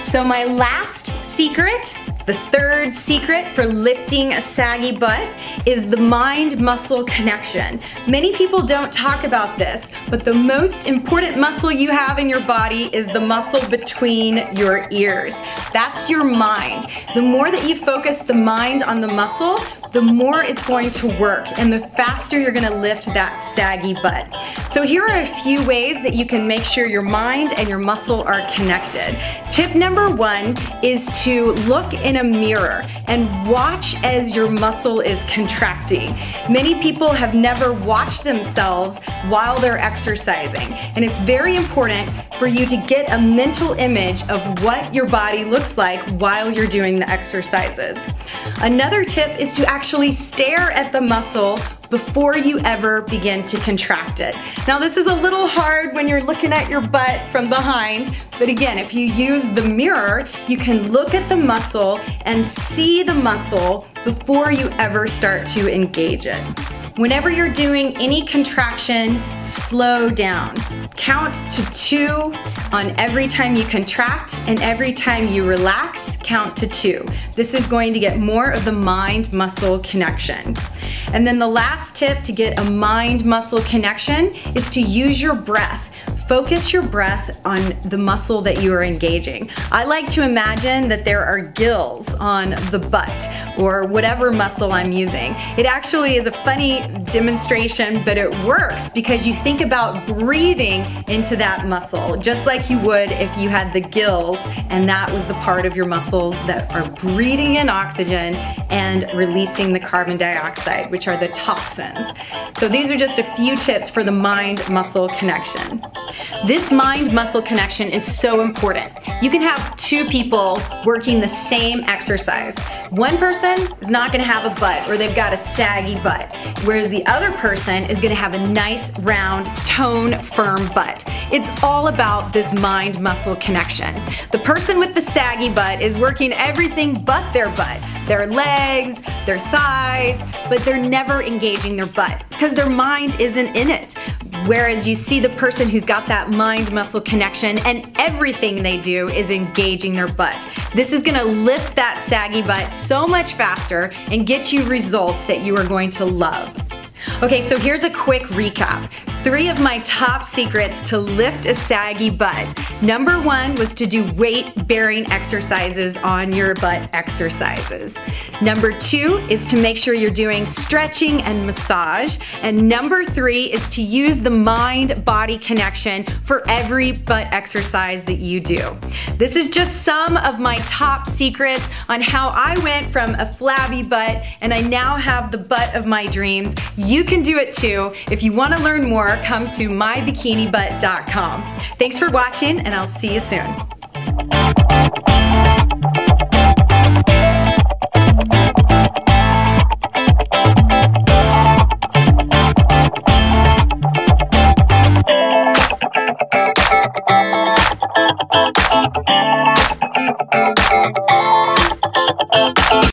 So my last secret, the third secret for lifting a saggy butt, is the mind-muscle connection. Many people don't talk about this, but the most important muscle you have in your body is the muscle between your ears. That's your mind. The more that you focus the mind on the muscle, the more it's going to work and the faster you're gonna lift that saggy butt. So here are a few ways that you can make sure your mind and your muscle are connected. Tip number one is to look in a mirror and watch as your muscle is contracting. Many people have never watched themselves while they're exercising, and it's very important for you to get a mental image of what your body looks like while you're doing the exercises. Another tip is to actually stare at the muscle before you ever begin to contract it. Now this is a little hard when you're looking at your butt from behind, but again, if you use the mirror, you can look at the muscle and see the muscle before you ever start to engage it. Whenever you're doing any contraction, slow down. Count to 2 on every time you contract, and every time you relax, count to 2. This is going to get more of the mind-muscle connection. And then the last tip to get a mind-muscle connection is to use your breath. Focus your breath on the muscle that you are engaging. I like to imagine that there are gills on the butt or whatever muscle I'm using. It actually is a funny demonstration, but it works because you think about breathing into that muscle just like you would if you had the gills and that was the part of your muscles that are breathing in oxygen and releasing the carbon dioxide, which are the toxins. So these are just a few tips for the mind-muscle connection. This mind-muscle connection is so important. You can have 2 people working the same exercise. One person is not gonna have a butt or they've got a saggy butt, whereas the other person is gonna have a nice, round, toned, firm butt. It's all about this mind-muscle connection. The person with the saggy butt is working everything but their butt. Their legs, their thighs, but they're never engaging their butt because their mind isn't in it. Whereas you see the person who's got that mind-muscle connection and everything they do is engaging their butt. This is gonna lift that saggy butt so much faster and get you results that you are going to love. Okay, so here's a quick recap. 3 of my top secrets to lift a saggy butt. Number 1 was to do weight-bearing exercises on your butt exercises. Number 2 is to make sure you're doing stretching and massage. And number 3 is to use the mind-body connection for every butt exercise that you do. This is just some of my top secrets on how I went from a flabby butt and I now have the butt of my dreams. You can do it too. If you want to learn more, come to myBikiniButt.com. Thanks for watching and I'll see you soon.